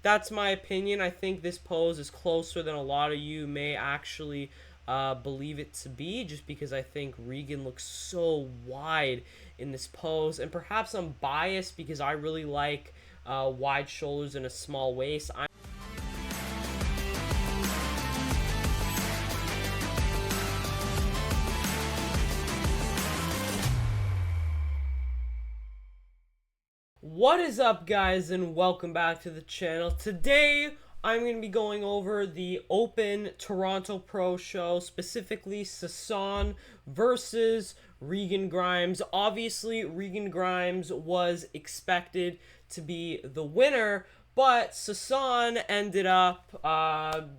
that's my opinion. I think this pose is closer than a lot of you may actually believe it to be, just because I think Regan looks so wide in this pose. And perhaps I'm biased because I really like wide shoulders and a small waist. What is up, guys, and welcome back to the channel. Today I'm going to be going over the Open Toronto Pro Show, specifically Sasson versus Regan Grimes. Obviously, Regan Grimes was expected to be the winner, but Sasson ended up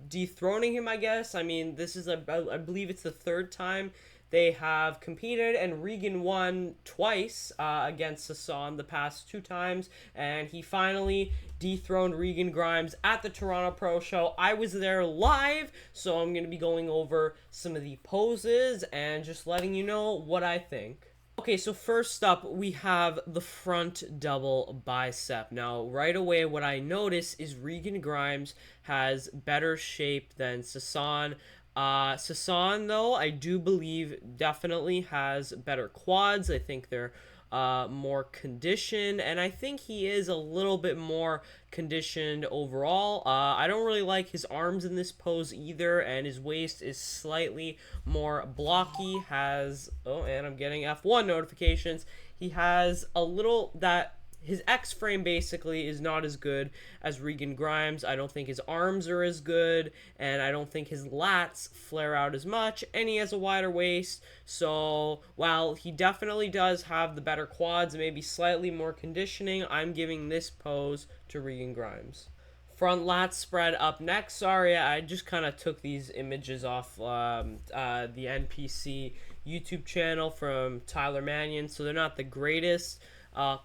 dethroning him, I guess. I mean, this is, I believe it's the third time they have competed, and Regan won twice against Sasson the past two times, and he finally dethroned Regan Grimes at the Toronto Pro Show. I was there live, so I'm going to be going over some of the poses and just letting you know what I think. Okay, so first up, we have the front double bicep. Now, right away, what I notice is Regan Grimes has better shape than Sasson. Sasson, though, I do believe definitely has better quads. I think they're more conditioned, and I think he is a little bit more conditioned overall. I don't really like his arms in this pose either, and his waist is slightly more blocky. Oh, and I'm getting F1 notifications. He has a little that. His X frame basically is not as good as Regan Grimes. I don't think his arms are as good, and I don't think his lats flare out as much, and he has a wider waist. So while he definitely does have the better quads, maybe slightly more conditioning, I'm giving this pose to Regan Grimes. Front lat spread up next. Sorry, I just kind of took these images off the NPC YouTube channel from Tyler Mannion, so they're not the greatest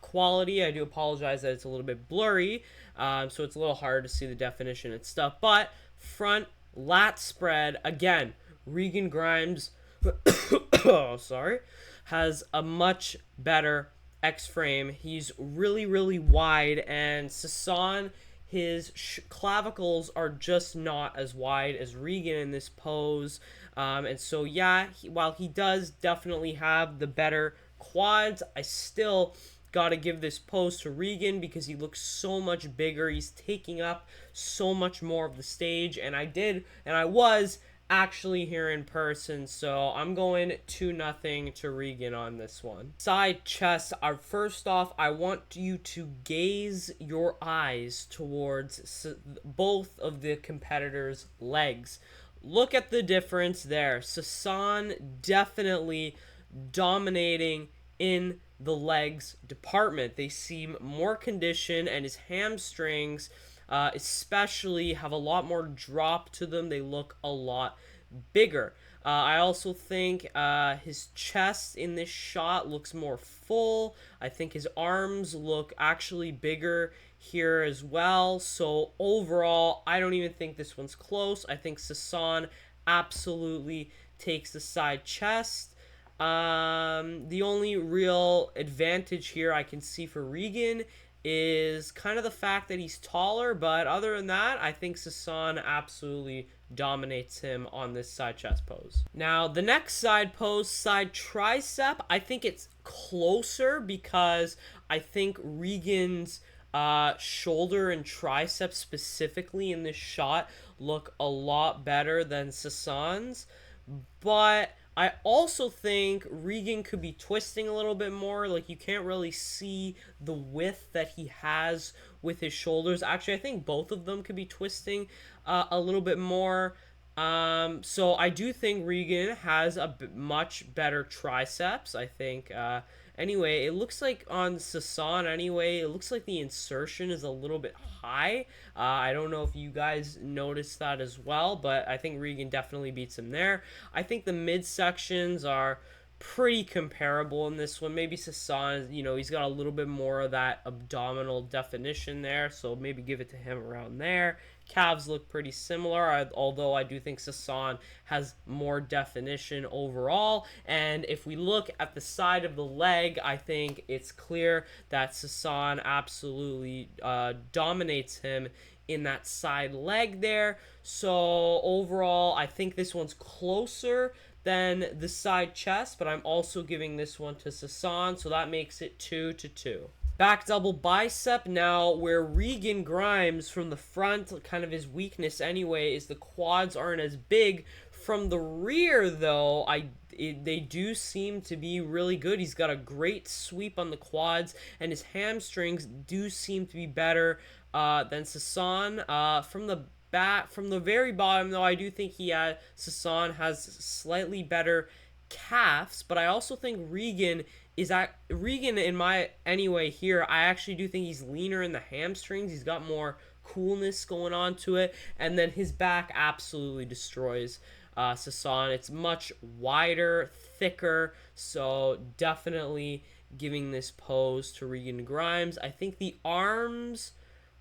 quality. I do apologize that it's a little bit blurry, so it's a little hard to see the definition and stuff. But front lat spread, again, Regan Grimes oh, sorry, has a much better X frame. He's really, really wide, and Sasson, his clavicles are just not as wide as Regan in this pose. And so, yeah, while he does definitely have the better quads, I still gotta give this pose to Regan because he looks so much bigger. He's taking up so much more of the stage, and I was actually here in person, so I'm going 2-0 to Regan on this one. Side chest. First off, I want you to gaze your eyes towards both of the competitors' legs. Look at the difference there. Sasson definitely dominating in the legs department. They seem more conditioned, and his hamstrings especially have a lot more drop to them. They look a lot bigger. I also think his chest in this shot looks more full. I think his arms look actually bigger here as well. So overall, I don't even think this one's close. I think Sasson absolutely takes the side chest. The only real advantage here I can see for Regan is kind of the fact that he's taller, but other than that, I think Sasson absolutely dominates him on this side chest pose. Now, the next side pose, side tricep, I think it's closer because I think Regan's shoulder and tricep specifically in this shot look a lot better than Sasson's, but I also think Regan could be twisting a little bit more. Like, you can't really see the width that he has with his shoulders. Actually, I think both of them could be twisting a little bit more. So I do think Regan has a much better triceps. I think anyway, it looks like on Sasson anyway, it looks like the insertion is a little bit high. I don't know if you guys noticed that as well, but I think Regan definitely beats him there. I think the midsections are pretty comparable in this one. Maybe Sasan, he's got a little bit more of that abdominal definition there, so maybe give it to him around there. Calves look pretty similar, although I do think Sasan has more definition overall. And if we look at the side of the leg, I think it's clear that Sasan absolutely dominates him in that side leg there. So overall, I think this one's closer than the side chest, but I'm also giving this one to Sasan, so that makes it 2-2. Back double bicep now, where Regan Grimes from the front, kind of his weakness anyway, is the quads aren't as big. From the rear, though, they do seem to be really good. He's got a great sweep on the quads, and his hamstrings do seem to be better than Sasan. From the very bottom, though, I do think Sasan has slightly better calves, but I also think Regan in my anyway here. I actually do think he's leaner in the hamstrings. He's got more coolness going on to it, and then his back absolutely destroys Sasan. It's much wider, thicker, so definitely giving this pose to Regan Grimes. I think the arms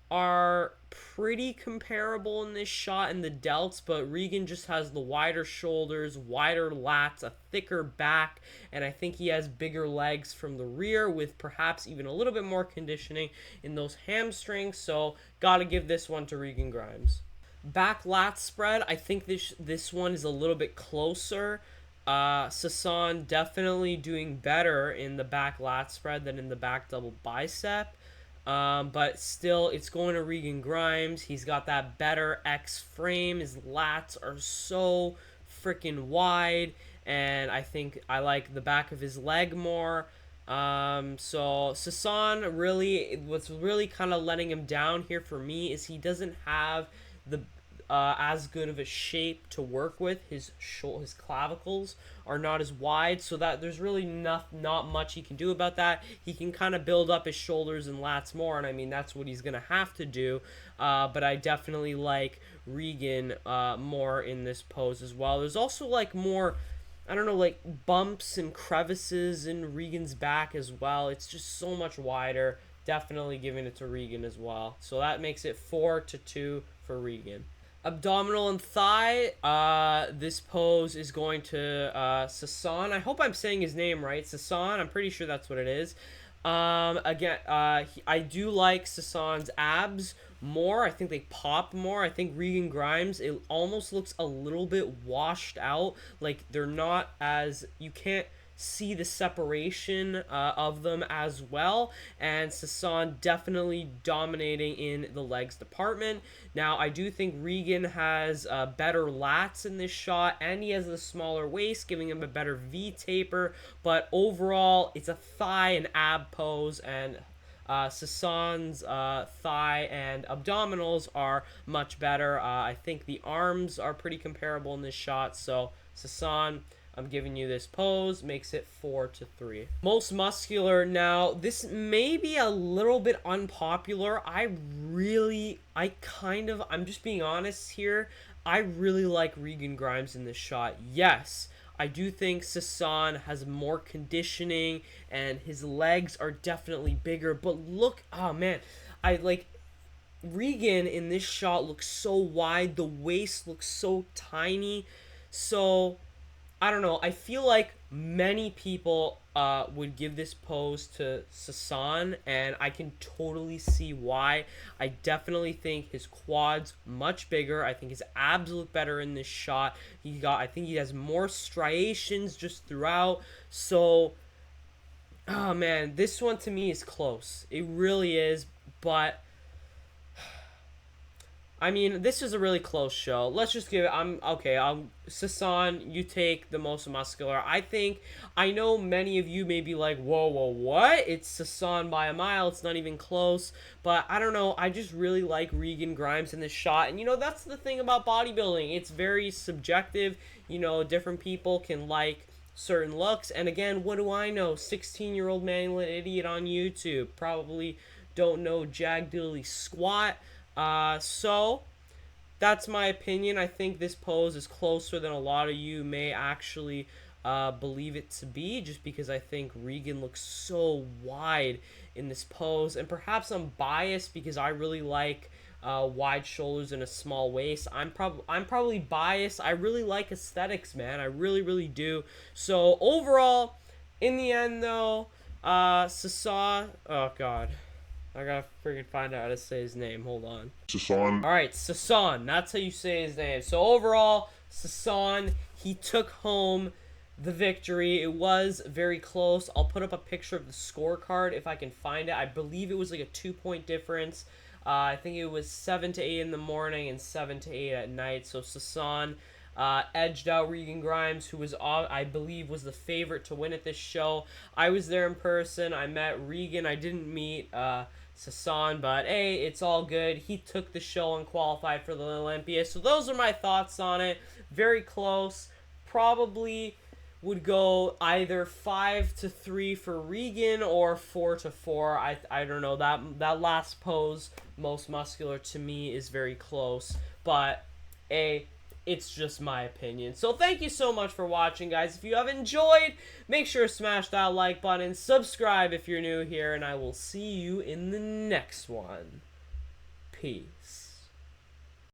are pretty comparable in this shot in the delts, but Regan just has the wider shoulders, wider lats, a thicker back, and I think he has bigger legs from the rear with perhaps even a little bit more conditioning in those hamstrings, so gotta give this one to Regan Grimes. Back lat spread, I think this one is a little bit closer. Sasan definitely doing better in the back lat spread than in the back double bicep. But still, it's going to Regan Grimes. He's got that better X frame. His lats are so freaking wide, and I think I like the back of his leg more. So Sasan what's really kind of letting him down here for me is he doesn't have the as good of a shape to work with. His clavicles are not as wide, so that there's really not much he can do about that. He can kind of build up his shoulders and lats more, and I mean that's what he's gonna have to do. But I definitely like Regan more in this pose as well. There's also like more, I don't know, like bumps and crevices in Regan's back as well. It's just so much wider. Definitely giving it to Regan as well. So that makes it 4-2 for Regan. Abdominal and thigh, this pose is going to Sasan. I hope I'm saying his name right. Sasan, I'm pretty sure that's what it is. Again, I do like Sasan's abs more. I think they pop more. I think Regan Grimes, it almost looks a little bit washed out. Like they're not as, you can't see the separation of them as well, and Sasan definitely dominating in the legs department. Now I do think Regan has better lats in this shot, and he has a smaller waist, giving him a better V taper, but overall it's a thigh and ab pose, and Sasan's thigh and abdominals are much better. I think the arms are pretty comparable in this shot, so Sasan, I'm giving you this pose, makes it 4-3. Most muscular, now this may be a little bit unpopular. I'm just being honest here, I really like Regan Grimes in this shot. Yes, I do think Sasan has more conditioning and his legs are definitely bigger, but look, oh man, I like Regan in this shot looks so wide, the waist looks so tiny, so I don't know. I feel like many people would give this pose to Sasan, and I can totally see why. I definitely think his quads much bigger. I think his abs look better in this shot. I think he has more striations just throughout. So, oh man, this one to me is close. It really is, but I mean, this is a really close show. Let's just give it. Sasan, you take the most muscular. I know many of you may be like, whoa, what? It's Sasan by a mile. It's not even close. But I don't know. I just really like Regan Grimes in this shot. And, that's the thing about bodybuilding. It's very subjective. Different people can like certain looks. And again, what do I know? 16-year-old manlet idiot on YouTube. Probably don't know jag diddly squat. So that's my opinion. I think this pose is closer than a lot of you may actually believe it to be, just because I think Regan looks so wide in this pose. And perhaps I'm biased because I really like wide shoulders and a small waist. I'm probably biased. I really like aesthetics, man. I really do. So overall, in the end though, Sasa, oh god, I gotta freaking find out how to say his name. Hold on. Sasan. Alright, Sasan. That's how you say his name. So overall, Sasan, he took home the victory. It was very close. I'll put up a picture of the scorecard if I can find it. I believe it was like a 2-point difference. I think it was 7 to 8 in the morning and 7 to 8 at night. So Sasan edged out Regan Grimes, who was, I believe, was the favorite to win at this show. I was there in person. I met Regan. I didn't meet Sasan, but hey, it's all good. He took the show and qualified for the Olympia. So those are my thoughts on it. Very close. Probably would go either 5-3 for Regan or 4-4. I don't know. That last pose, most muscular, to me is very close. But it's just my opinion. So thank you so much for watching, guys. If you have enjoyed, make sure to smash that like button, subscribe if you're new here, and I will see you in the next one. Peace.